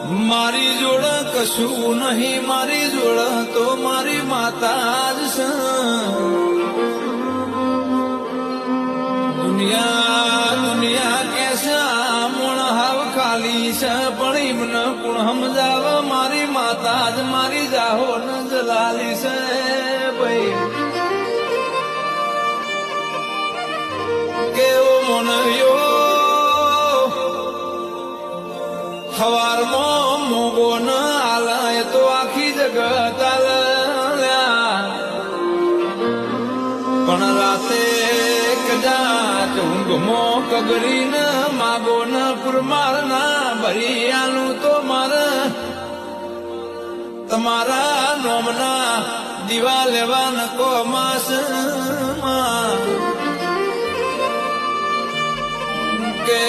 મારી જોડે કશું નહીં, મારી જોડે તો મારી માતા જ છે. દુનિયા કે છે મોણ હાવ ખાલી છે, પણ એમને કોણ સમજાવ? મારી માતા જ મારી જાહો ન જલાલી છે ભાઈ. કેવો મોનવ્યો હવારમાં મોગો ન આલે, એ તો આખી જગત આલ્યા. પણ રાતે કદાચ ઊંઘમાં કગરીને માગો ન પુરમાર ના ભરી આલું તો મારે તમારા નોમના દીવા લેવા નકો માસ કે